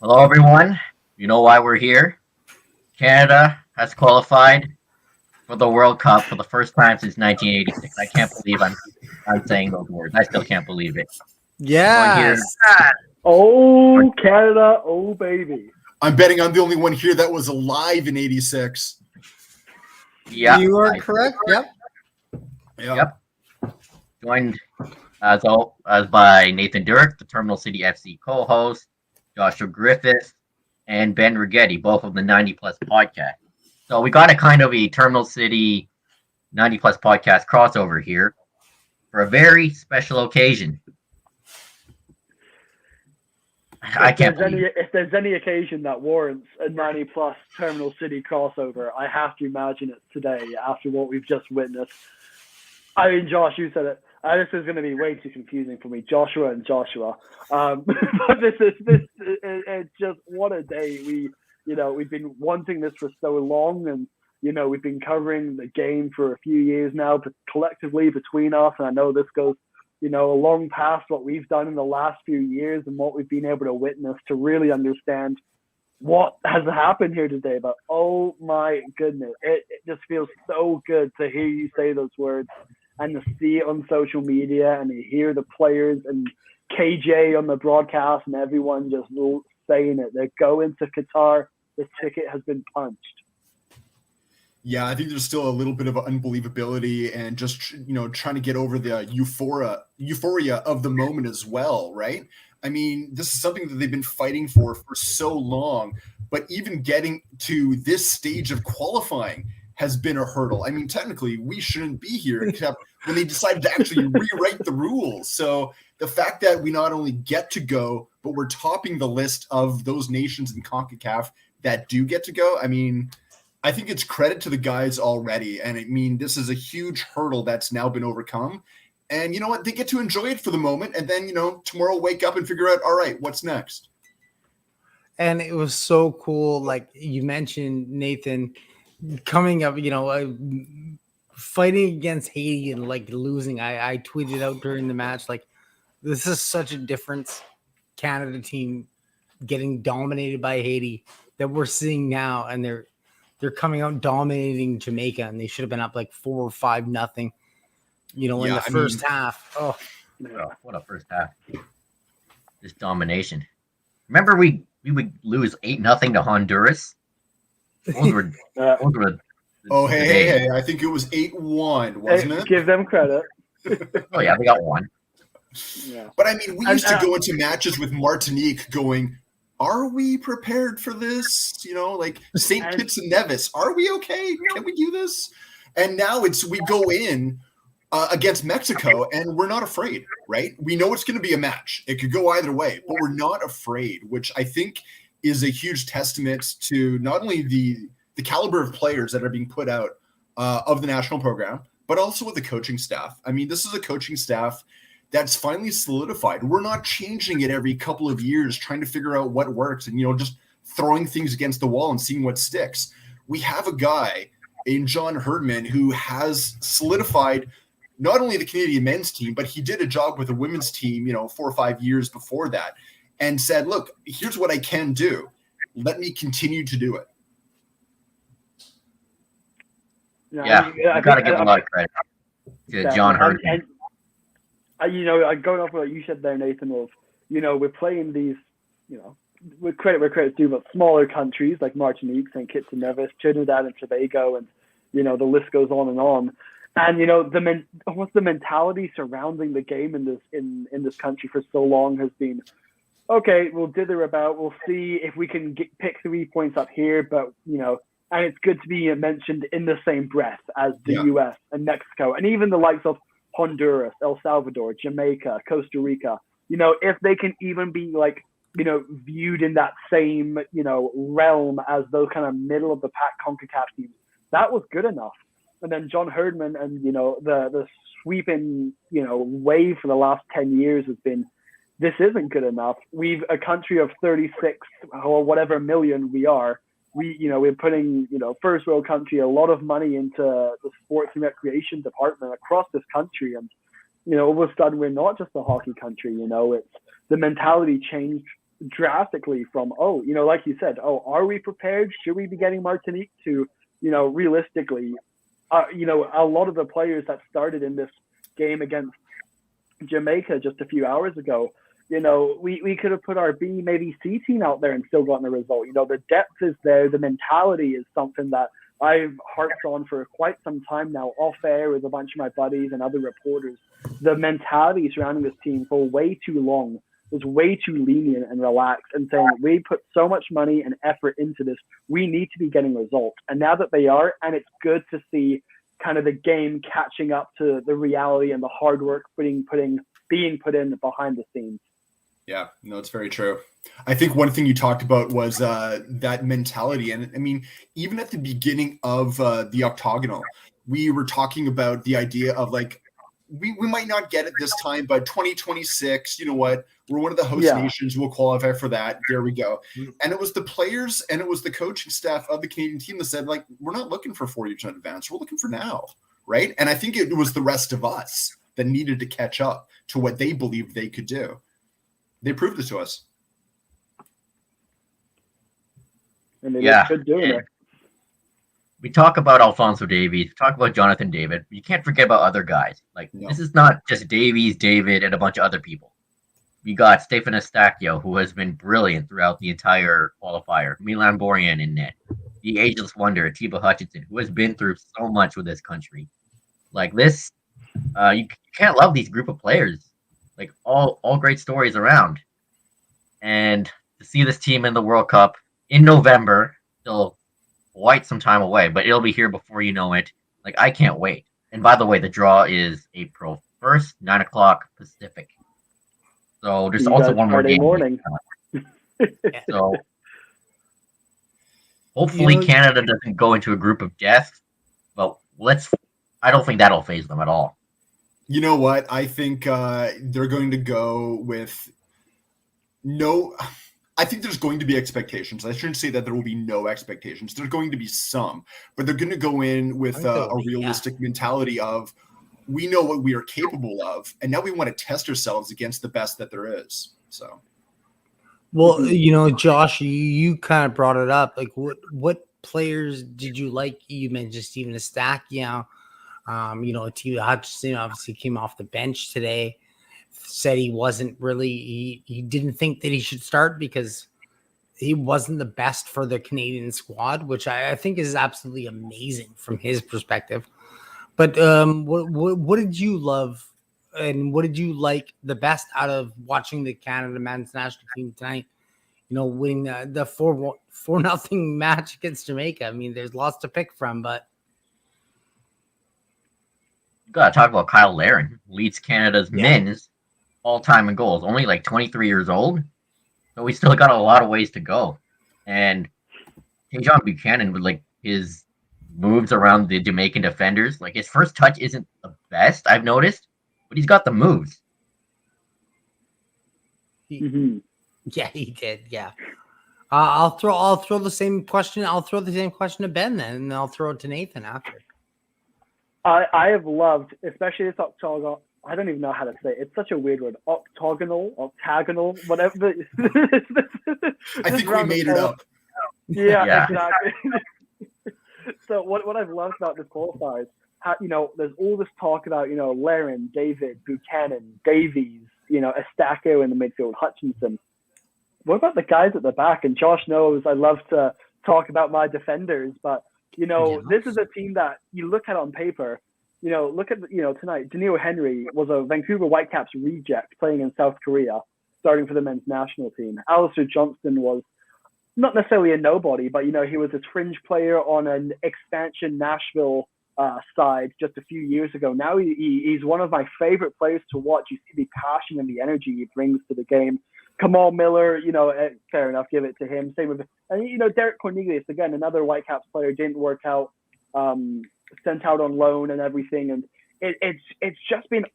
Hello, everyone. You know why we're here. Canada has qualified for the World Cup for the first time since 1986. I can't believe I'm saying those words. I still can't believe it. Yeah. Oh, Canada. Oh, baby. I'm betting I'm the only one here that was alive in 86. Yeah. You are correct. Yep. Joined as by Nathan Durek, the Terminal City FC co-host, Joshua Griffith, and Ben Rigetti, both of the 90 Plus podcast. So we got a kind of a Terminal City 90 Plus podcast crossover here for a very special occasion. If there's any occasion that warrants a 90 Plus Terminal City crossover, I have to imagine it's today after what we've just witnessed. I mean, Josh, you said it. This is going to be way too confusing for me, Joshua and Joshua. But it's just what a day. We've been wanting this for so long, and we've been covering the game for a few years now, but collectively between us, and I know this goes long past what we've done in the last few years and what we've been able to witness to really understand what has happened here today. But oh my goodness, it just feels so good to hear you say those words and to see it on social media and to hear the players and KJ on the broadcast and everyone just saying it. They're going to Qatar. The ticket has been punched. Yeah, I think there's still a little bit of unbelievability and just, trying to get over the euphoria of the moment as well, right? I mean, this is something that they've been fighting for so long, but even getting to this stage of qualifying has been a hurdle. I mean, technically, we shouldn't be here except when they decided to actually rewrite the rules. So the fact that we not only get to go, but we're topping the list of those nations in CONCACAF that do get to go, I mean, I think it's credit to the guys already. And I mean, this is a huge hurdle that's now been overcome. And you know what? They get to enjoy it for the moment. And then, tomorrow wake up and figure out, all right, what's next? And it was so cool. Like you mentioned, Nathan, coming up, fighting against Haiti and losing. I tweeted out during the match, this is such a difference. Canada team getting dominated by Haiti that we're seeing now. And they're coming out dominating Jamaica, and they should have been up 4 or 5-0. In the first half. Oh, what a first half! This domination. Remember, we would lose 8-0 to Honduras. Those were hey! I think it was 8-1, wasn't it? Give them credit. Oh yeah, they got one. Yeah. But I mean, we used to go into matches with Martinique going, are we prepared for this? You know, like St. Kitts and Nevis, are we okay? Can we do this? And now we go in against Mexico and we're not afraid, right? We know it's going to be a match. It could go either way, but we're not afraid, which I think is a huge testament to not only the caliber of players that are being put out of the national program, but also with the coaching staff. I mean, this is a coaching staff that's finally solidified. We're not changing it every couple of years, trying to figure out what works and, just throwing things against the wall and seeing what sticks. We have a guy in John Herdman who has solidified not only the Canadian men's team, but he did a job with the women's team, 4 or 5 years before that, and said, look, here's what I can do. Let me continue to do it. Yeah, you got to give a lot of credit to John Herdman. Going off what you said there, Nathan, of, we're playing these, with credit due, but smaller countries like Martinique, St. Kitts and Nevis, Trinidad and Tobago, and, the list goes on and on. And, what's the mentality surrounding the game in this country for so long has been, okay, we'll dither about, we'll see if we can pick 3 points up here, but, and it's good to be mentioned in the same breath as the U.S. and Mexico, and even the likes of Honduras, El Salvador, Jamaica, Costa Rica, if they can even be viewed in that same, realm as those kind of middle of the pack CONCACAF teams, that was good enough. And then John Herdman and, the sweeping, wave for the last 10 years has been, this isn't good enough. We've a country of 36 or whatever million we are. We're putting, first world country, a lot of money into the sports and recreation department across this country. And, all of a sudden we're not just a hockey country, it's the mentality changed drastically from, like you said, are we prepared? Should we be getting Martinique to, realistically, a lot of the players that started in this game against Jamaica just a few hours ago, we could have put our B, maybe C team out there and still gotten a result. The depth is there. The mentality is something that I've harped on for quite some time now, off air with a bunch of my buddies and other reporters. The mentality surrounding this team for way too long was way too lenient and relaxed, and saying, we put so much money and effort into this, we need to be getting results. And now that they are, and it's good to see kind of the game catching up to the reality and the hard work being put in behind the scenes. Yeah, no, it's very true. I think one thing you talked about was that mentality. And I mean, even at the beginning of the octagonal, we were talking about the idea of we might not get it this time, but 2026, you know what? We're one of the host nations. We'll qualify for that. There we go. And it was the players and it was the coaching staff of the Canadian team that said, we're not looking for 4 years in advance. We're looking for now, right? And I think it was the rest of us that needed to catch up to what they believed they could do. They proved it to us. And they look good doing it. We talk about Alphonso Davies, talk about Jonathan David. You can't forget about other guys. This is not just Davies, David, and a bunch of other people. You got Stefan Eustachio, who has been brilliant throughout the entire qualifier. Milan Borjan in net. The ageless wonder, Ativa Hutchinson, who has been through so much with this country. You can't love these group of players. All great stories around. And to see this team in the World Cup in November, still quite some time away, but it'll be here before you know it. I can't wait. And by the way, the draw is April 1st, 9:00 Pacific. So there's also one more game. Morning. So hopefully Canada doesn't go into a group of death, but I don't think that'll phase them at all. You know what? I think they're going to go with I think there's going to be expectations. I shouldn't say that there will be no expectations. There's going to be some, but they're going to go in with a realistic mentality of, we know what we are capable of, and now we want to test ourselves against the best that there is. So, well, Josh, you kind of brought it up. What players did you like? You mentioned Stephen Eustachio. Ativa Hutchinson obviously came off the bench today. Said he wasn't really, he didn't think that he should start because he wasn't the best for the Canadian squad, which I think is absolutely amazing from his perspective. But what did you love And what did you like the best out of watching the Canada men's national team tonight? Winning the 4-0 match against Jamaica. I mean, there's lots to pick from, but You gotta talk about Kyle Larin, leads Canada's men's all-time in goals. Only like 23 years old, so we still got a lot of ways to go. And John Buchanan with like his moves around the Jamaican defenders, like his first touch isn't the best I've noticed, but he's got the moves. Yeah, he did. Yeah. I'll throw the same question. I'll throw the same question to Ben then, and I'll throw it to Nathan after. I have loved, especially this octagonal. I don't even know how to say it. It's such a weird word. Octagonal, whatever. I think we made it up. Yeah. Exactly. So what I've loved about this qualifiers, there's all this talk about, Larin, David, Buchanan, Davies, Estaco in the midfield, Hutchinson. What about the guys at the back? And Josh knows I love to talk about my defenders, but this is a team that you look at on paper. Look at tonight. Daniil Henry was a Vancouver Whitecaps reject playing in South Korea, starting for the men's national team. Alistair Johnston was not necessarily a nobody, but he was a fringe player on an expansion Nashville side just a few years ago. Now he's one of my favorite players to watch. You see the passion and the energy he brings to the game. Kamal Miller, fair enough, give it to him. Same with, and Derek Cornelius, again, another Whitecaps player, didn't work out, sent out on loan and everything, and it's just been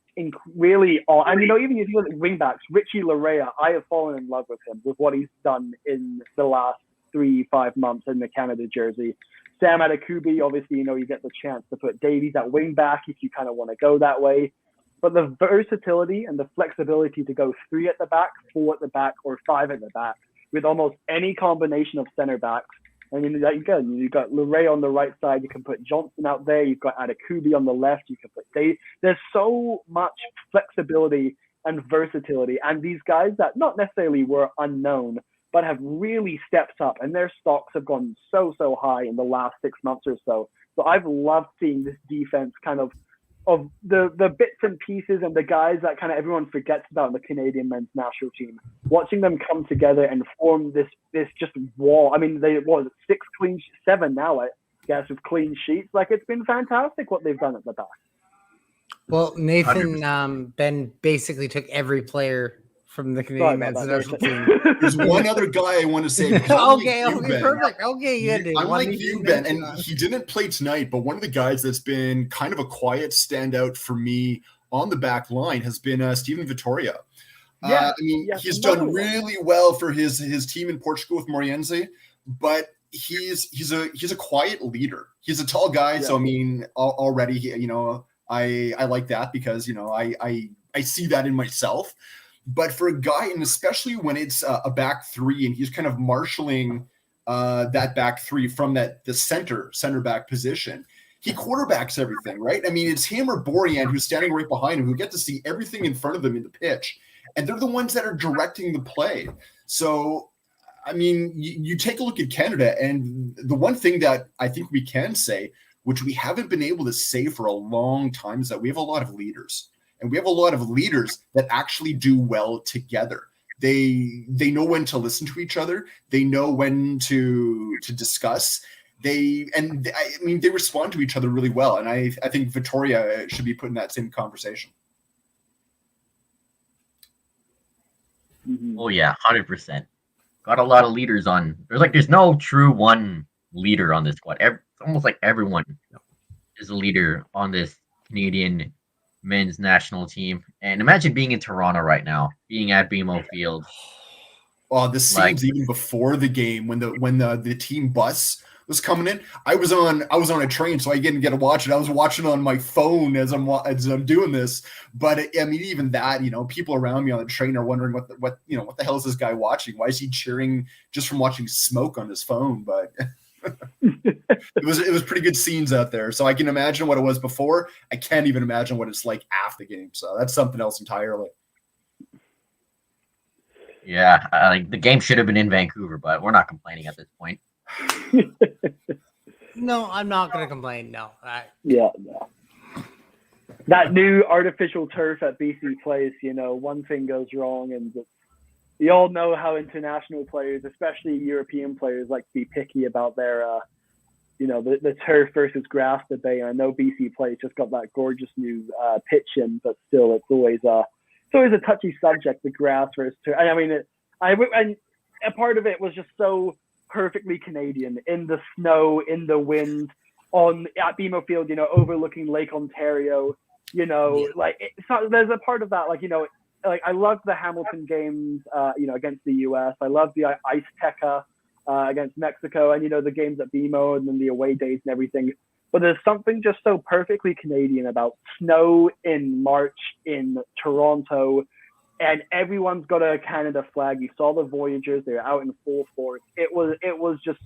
really odd. And even if you look at wingbacks, Richie Larea, I have fallen in love with him, with what he's done in the last 3-5 months in the Canada jersey. Sam Adekubi, obviously, you get the chance to put Davies at wingback if you kind of want to go that way. But the versatility and the flexibility to go 3 at the back, 4 at the back, or 5 at the back with almost any combination of center backs. And you've got Luray on the right side. You can put Johnson out there. You've got Adekubi on the left. You can put Dave. There's so much flexibility and versatility. And these guys that not necessarily were unknown, but have really stepped up. And their stocks have gone so high in the last 6 months or so. So I've loved seeing this defense kind of the bits and pieces and the guys that kind of everyone forgets about in the Canadian men's national team, watching them come together and form this just wall. I mean, 7 now, I guess, with clean sheets. Like, it's been fantastic what they've done at the back. Well, Nathan, Ben basically took every player from the Canadian men's national team. There's one other guy I want to say. Okay, perfect. Okay, I'm like you, Ben, and he didn't play tonight, but one of the guys that's been kind of a quiet standout for me on the back line has been Stephen Vittoria. He's done really well for his team in Portugal with Moreirense, but he's a quiet leader. He's a tall guy, so already I like that because I see that in myself. But for a guy, and especially when it's a back 3 and he's kind of marshaling that back 3 from the center back position, he quarterbacks everything, right? I mean, it's him or Borjan who's standing right behind him who get to see everything in front of them in the pitch. And they're the ones that are directing the play. So, I mean, you take a look at Canada, and the one thing that I think we can say, which we haven't been able to say for a long time, is that we have a lot of leaders. And we have a lot of leaders that actually do well together. They know when to listen to each other. They know when to discuss. They respond to each other really well. And I think Vittoria should be put in that same conversation. Oh yeah, 100%. Got a lot of leaders on. There's no true one leader on this squad. It's almost like everyone is a leader on this Canadian men's national team. And imagine being in Toronto right now, being at BMO Field. Oh, the scenes even before the game when the team bus was coming in. I was on a train, so I didn't get to watch it. I was watching it on my phone as I'm doing this. But even that, people around me on the train are wondering what the hell is this guy watching? Why is he cheering just from watching smoke on his phone? But it was pretty good scenes out there. So I can imagine what it was before. I can't even imagine what it's like after the game. So that's something else entirely. Yeah, the game should have been in Vancouver, but we're not complaining at this point. No, I'm not going to complain. No. Yeah. That new artificial turf at BC Place, one thing goes wrong, and we all know how international players, especially European players, like to be picky about their, the turf versus grass debate. I know BC Place just got that gorgeous new pitch in, but still, it's always a touchy subject, the grass versus turf. And a part of it was just so perfectly Canadian, in the snow, in the wind, at BMO Field, overlooking Lake Ontario. There's a part of that, I love the Hamilton games, against the U.S. I love the Ice Teca against Mexico, and the games at BMO, and then the away days and everything. But there's something just so perfectly Canadian about snow in March in Toronto, and everyone's got a Canada flag. You saw the Voyagers; they're out in full force. It was just,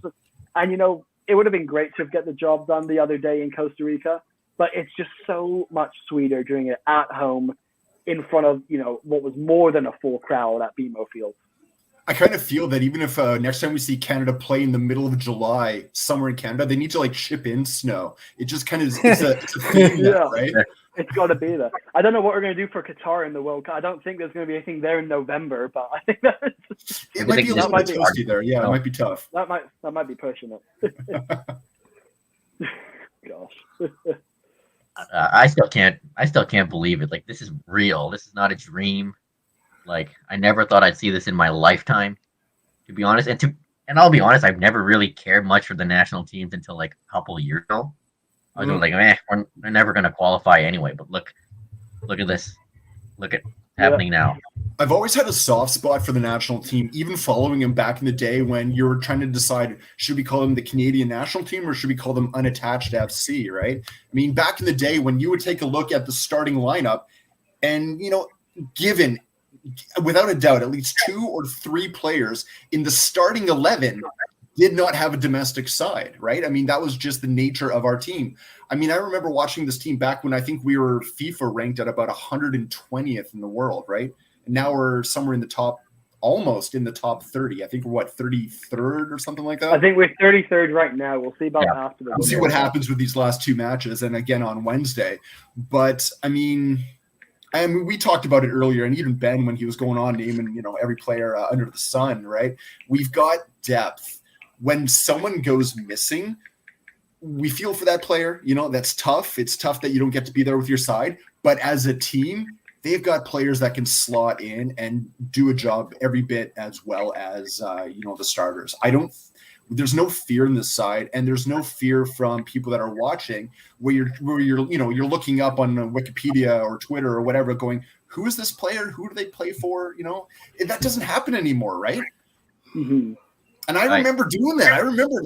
and it would have been great to get the job done the other day in Costa Rica. But it's just so much sweeter doing it at home in front of, what was more than a full crowd at BMO Field. I kind of feel that even if next time we see Canada play in the middle of July, somewhere in Canada, they need to ship in snow. It just kind of it's a theme, yeah. Right? It's got to be there. I don't know what we're going to do for Qatar in the World Cup. I don't think there's going to be anything there in November, but I think it might be a little bit toasty there. Yeah, it might be tough. That might be pushing it. Gosh. I still can't believe it. This is real. This is not a dream. I never thought I'd see this in my lifetime, to be honest. And I'll be honest, I've never really cared much for the national teams until a couple of years ago. I was we're never going to qualify anyway. But look at this. Look at happening now. I've always had a soft spot for the national team, even following him back in the day when you were trying to decide, should we call them the Canadian national team or should we call them unattached FC, right? I mean, back in the day when you would take a look at the starting lineup and, given, without a doubt, at least 2 or 3 players in the starting 11 did not have a domestic side, right? I mean, that was just the nature of our team. I mean, I remember watching this team back when I think we were FIFA ranked at about 120th in the world, right? And now we're somewhere almost in the top 30. I think we're 33rd or something like that. I think we're 33rd right now. We'll see about after the. We'll see what happens with these last 2 matches, and again on Wednesday. But I mean, we talked about it earlier, and even Ben when he was going on naming every player under the sun, right? We've got depth. When someone goes missing, we feel for that player. That's tough. It's tough that you don't get to be there with your side. But as a team, they've got players that can slot in and do a job every bit as well as the starters. There's no fear in this side, and there's no fear from people that are watching where you're looking up on Wikipedia or Twitter or whatever, going, who is this player? Who do they play for? That doesn't happen anymore, right? Mm-hmm. And I remember doing that. I remember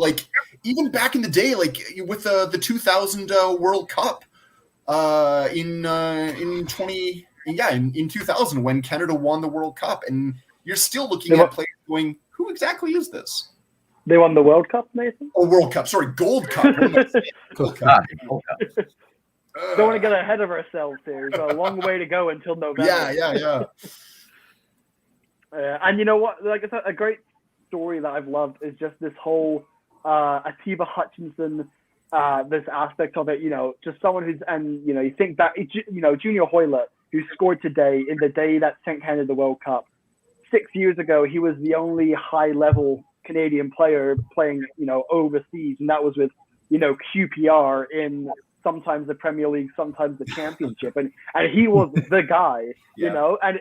even back in the day, with the 2000 World Cup in 2000 when Canada won the World Cup, and you're still looking at players going, who exactly is this? They won the World Cup, Nathan? Oh, World Cup. Sorry, Gold Cup. Gold Cup. Don't want to get ahead of ourselves here. There's a long way to go until November. Yeah. And you know what? It's a great story that I've loved is just this whole Ativa Hutchinson, this aspect of it, just someone who's, and, you think back, Junior Hoylett, who scored today in the day that sent Canada the World Cup. 6 years ago, he was the only high-level Canadian player playing, overseas, and that was with, QPR in sometimes the Premier League, sometimes the Championship, and he was the guy, and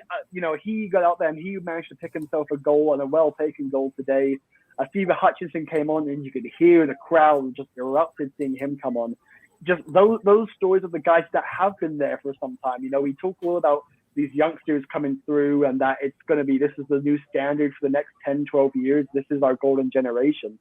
he got out there and he managed to pick himself a goal, and a well-taken goal today. Ativa Hutchinson came on, and you could hear the crowd just erupted seeing him come on. Just those stories of the guys that have been there for some time. We talk a lot about these youngsters coming through, and that it's going to be, this is the new standard for the next 10, 12 years. This is our golden generation.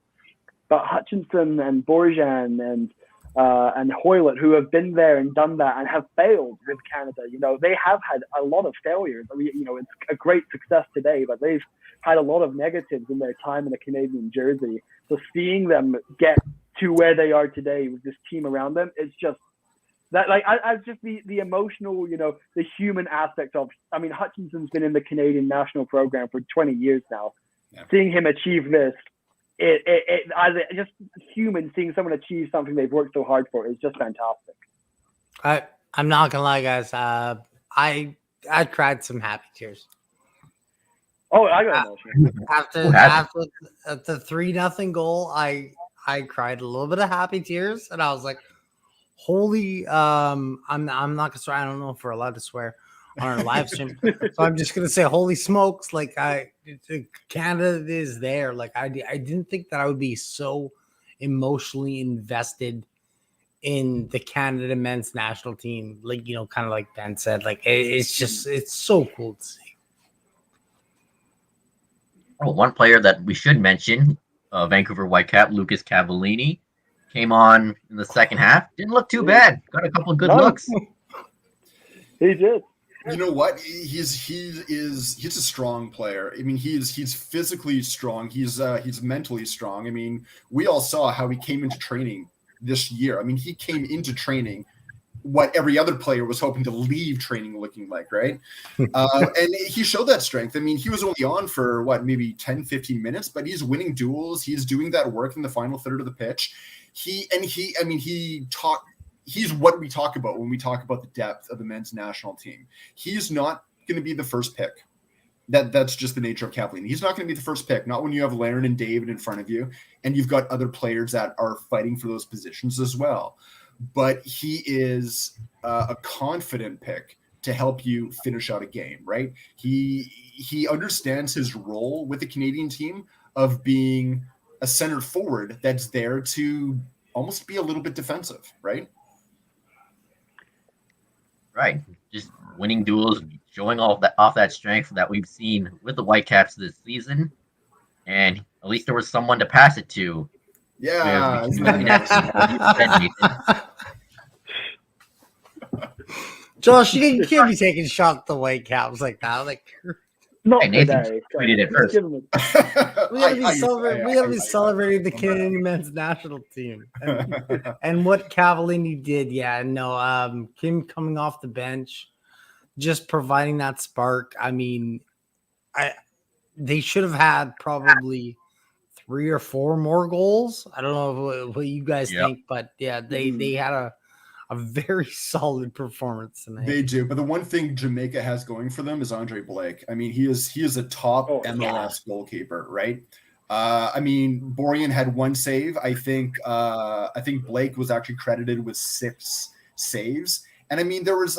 But Hutchinson and Borjan and Hoylett, who have been there and done that and have failed with Canada, they have had a lot of failures. I mean, it's a great success today, but they've had a lot of negatives in their time in a Canadian jersey. So seeing them get to where they are today with this team around them, it's just that, I just the emotional, the human aspect of. I mean, Hutchinson's been in the Canadian national program for 20 years now. Yeah. Seeing him achieve this, it just human, seeing someone achieve something they've worked so hard for is just fantastic. I'm not gonna lie, guys. I cried some happy tears Oh, I got emotional. after Who hasn't? the 3-0 goal. I cried a little bit of happy tears, and I was like, "Holy!" I'm not gonna swear. I don't know if we're allowed to swear on our live stream, so I'm just gonna say, "Holy smokes!" Like Canada is there. Like I didn't think that I would be so emotionally invested in the Canada men's national team. Like, kind of like Ben said, like it's so cool to see. Oh, one player that we should mention, Vancouver Whitecap, Lucas Cavallini, came on in the second half. Didn't look too bad. Got a couple of good No. looks. He did. You know what? He's a strong player. I mean, he's physically strong. He's mentally strong. I mean, we all saw how he came into training this year. I mean, he came into training what every other player was hoping to leave training looking like, right? And he showed that strength. I mean, he was only on for maybe 10, 15 minutes, but he's winning duels. He's doing that work in the final third of the pitch. He's what we talk about when we talk about the depth of the men's national team. He's not going to be the first pick. That's just the nature of Cavallini. He's not going to be the first pick, not when you have Laren and David in front of you, and you've got other players that are fighting for those positions as well. But he is a confident pick to help you finish out a game, right? He understands his role with the Canadian team of being a center forward that's there to almost be a little bit defensive, right? Right. Just winning duels, showing off that strength that we've seen with the Whitecaps this season. And at least there was someone to pass it to. Yeah. Josh, you can't be taking shots at the Whitecaps like that. Like, Not Hey, Nathan today. tweeted it first. Give him we gotta be celebrating the Canadian men's national team and what Cavallini did. Yeah, no, him coming off the bench, just providing that spark. I mean, they should have had probably 3 or 4 more goals. I don't know what you guys think, but yeah, they had a very solid performance tonight. They do, but the one thing Jamaica has going for them is Andre Blake. I mean, he is a top MLS goalkeeper, right? I mean, Borjan had 1 save. I think Blake was actually credited with 6 saves. And I mean, there was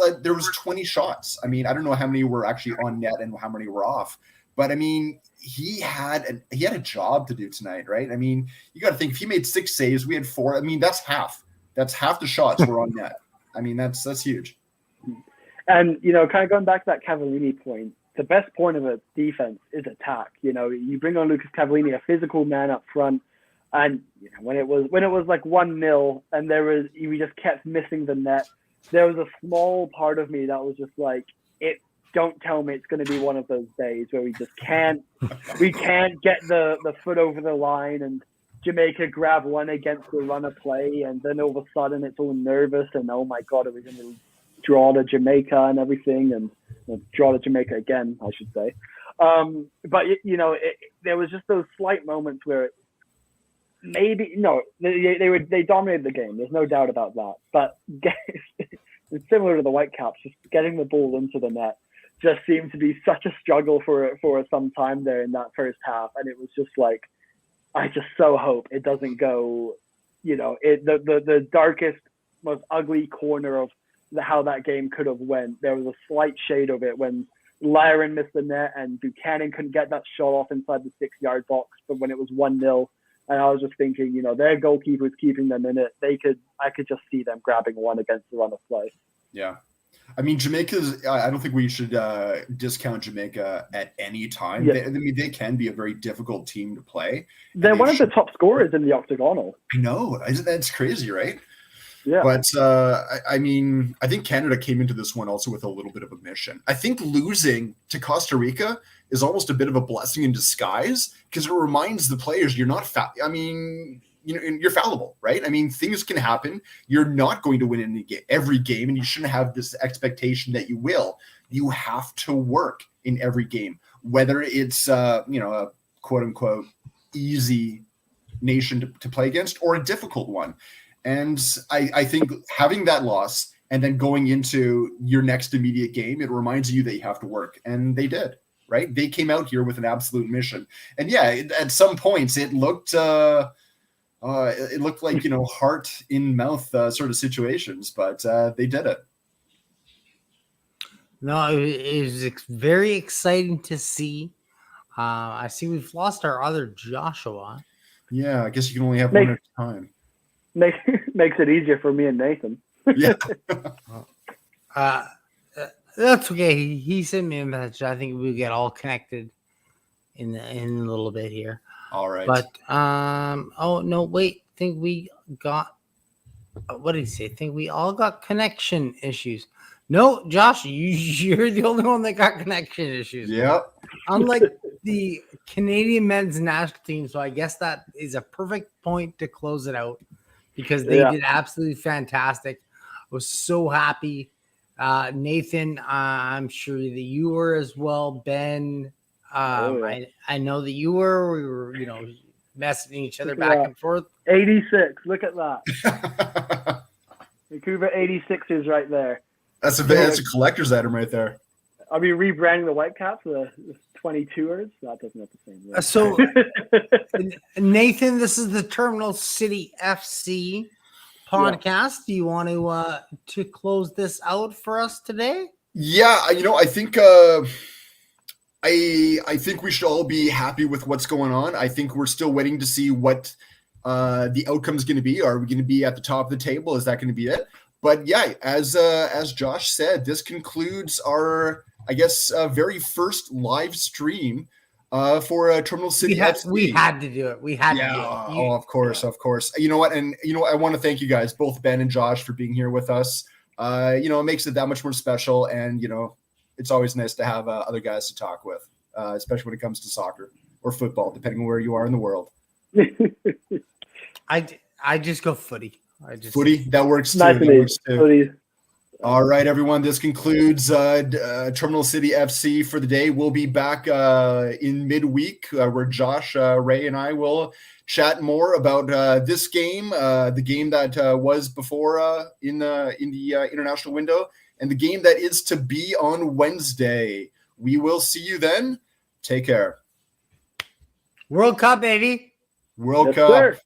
20 shots. I mean, I don't know how many were actually on net and how many were off. But I mean, he had a job to do tonight, right? I mean, you got to think if he made 6 saves, we had 4. I mean, that's half. That's half the shots were on net. I mean, that's huge. And, kind of going back to that Cavallini point, the best point of a defense is attack. You bring on Lucas Cavallini, a physical man up front, and when it was like 1-0 and we just kept missing the net, there was a small part of me that was just like, don't tell me it's going to be one of those days where we can't get the foot over the line and Jamaica grab one against the run of play, and then all of a sudden it's all nervous and oh my god, are we going to draw to Jamaica and everything, and draw to Jamaica again, I should say. But there was just those slight moments where they dominated the game. There's no doubt about that. But it's similar to the Whitecaps, just getting the ball into the net just seemed to be such a struggle for some time there in that first half, and it was just like, I just so hope it doesn't go, the darkest, most ugly corner of how that game could have went. There was a slight shade of it when Laren missed the net and Buchanan couldn't get that shot off inside the 6-yard box, but when it was 1-0, and I was just thinking, their goalkeeper was keeping them in it. I could just see them grabbing one against the run of play. Yeah. I mean, I don't think we should discount Jamaica at any time. Yeah. They can be a very difficult team to play. They're one of the top scorers in the octagonal. I know. That's crazy, right? Yeah. But, I mean, I think Canada came into this one also with a little bit of a mission. I think losing to Costa Rica is almost a bit of a blessing in disguise because it reminds the players you're not you're fallible, right? I mean, things can happen. You're not going to win every game, and you shouldn't have this expectation that you will. You have to work in every game, whether it's a quote unquote easy nation to play against or a difficult one. And I think having that loss and then going into your next immediate game, it reminds you that you have to work, and they did. Right? They came out here with an absolute mission, and yeah, at some points it looked like heart in mouth sort of situations, but they did it. No, it was very exciting to see. I see we've lost our other Joshua. Yeah, I guess you can only have one at a time. Makes it easier for me and Nathan. Yeah. That's okay. He sent me a message. I think we'll get all connected in a little bit here. All right. But oh no, wait. I think we got. What did he say? I think we all got connection issues. No, Josh, you're the only one that got connection issues. Yep. Unlike the Canadian men's national team, so I guess that is a perfect point to close it out because they did absolutely fantastic. I was so happy. Nathan, I'm sure that you were as well. Ben, I know that you were. We were, messaging each other back and forth. 86. Look at that. Vancouver 86 is right there. That's a collector's item right there. Are we rebranding the Whitecaps the 22ers? That doesn't have the same look. So, Nathan, this is the Terminal City FC podcast. Yeah. Do you want to close this out for us today? Yeah, I think I think we should all be happy with what's going on. I think we're still waiting to see what the outcome is going to be. Are we going to be at the top of the table? Is that going to be it? But yeah, as Josh said, this concludes our, I guess, very first live stream for Terminal City FC. We had to do it. We had to do it. Oh, of course. You know what? And I want to thank you guys, both Ben and Josh, for being here with us. It makes it that much more special, and it's always nice to have other guys to talk with, especially when it comes to soccer or football, depending on where you are in the world. I just go footy. Footy, that works too. Nice footy. All right, everyone. This concludes Terminal City FC for the day. We'll be back in midweek where Josh, Ray, and I will chat more about this game, the game that was before in the international window, and the game that is to be on Wednesday. We will see you then. Take care. World Cup, baby. World Yes, Cup. sir.